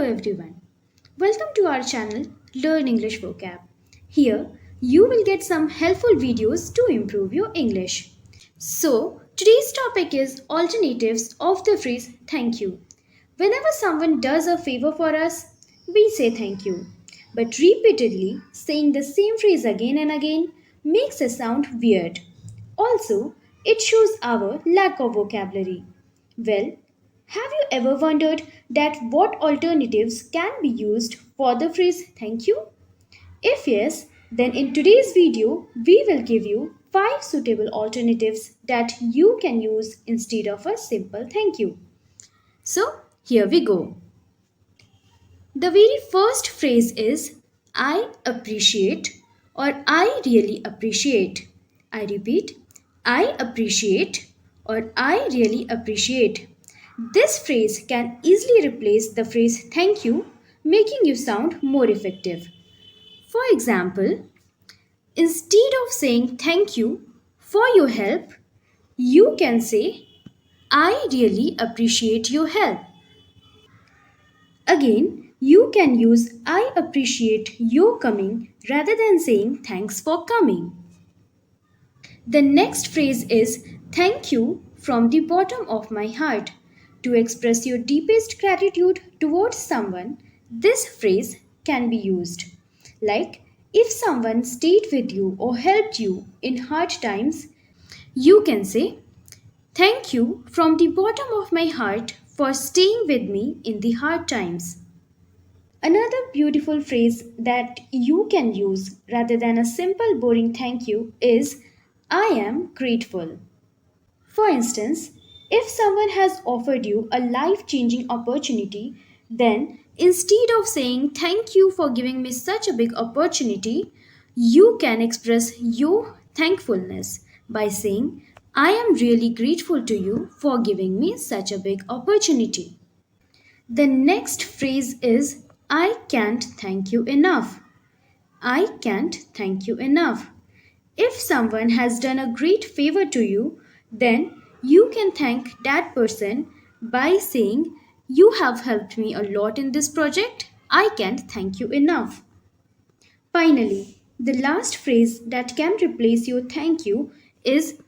everyone. Welcome to our channel Learn English Vocab. Here you will get some helpful videos to improve your English. So today's topic is alternatives of the phrase thank you. Whenever someone does a favor for us, we say thank you. But repeatedly saying the same phrase again and again makes us sound weird. Also, it shows our lack of vocabulary. Well, have you ever wondered that what alternatives can be used for the phrase thank you? If yes, then in today's video, we will give you 5 suitable alternatives that you can use instead of a simple thank you. So, here we go. The very first phrase is I appreciate or I really appreciate. I repeat, I appreciate or I really appreciate. This phrase can easily replace the phrase thank you, making you sound more effective. For example, instead of saying thank you for your help, you can say I really appreciate your help. Again, you can use I appreciate your coming rather than saying thanks for coming. The next phrase is thank you from the bottom of my heart. To express your deepest gratitude towards someone, this phrase can be used. Like if someone stayed with you or helped you in hard times, you can say thank you from the bottom of my heart for staying with me in the hard times. Another beautiful phrase that you can use rather than a simple boring thank you is I am grateful. For instance, if someone has offered you a life changing opportunity, then instead of saying thank you for giving me such a big opportunity, you can express your thankfulness by saying I am really grateful to you for giving me such a big opportunity. The next phrase is I can't thank you enough. I can't thank you enough. If someone has done a great favor to you, then you can thank that person by saying, you have helped me a lot in this project. I can't thank you enough. Finally, the last phrase that can replace your thank you is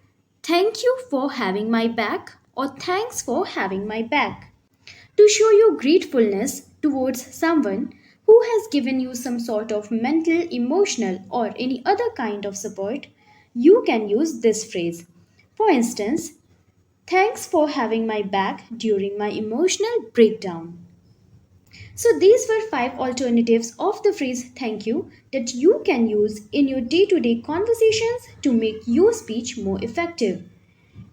thank you for having my back or thanks for having my back. To show your gratefulness towards someone who has given you some sort of mental, emotional, or any other kind of support, you can use this phrase. For instance, thanks for having my back during my emotional breakdown. So, these were 5 alternatives of the phrase thank you that you can use in your day to day conversations to make your speech more effective.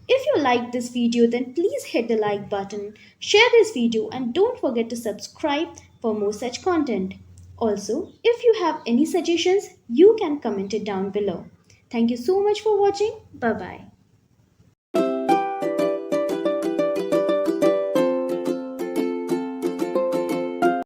If you liked this video, then please hit the like button, share this video, and don't forget to subscribe for more such content. Also, if you have any suggestions, you can comment it down below. Thank you so much for watching. Bye bye.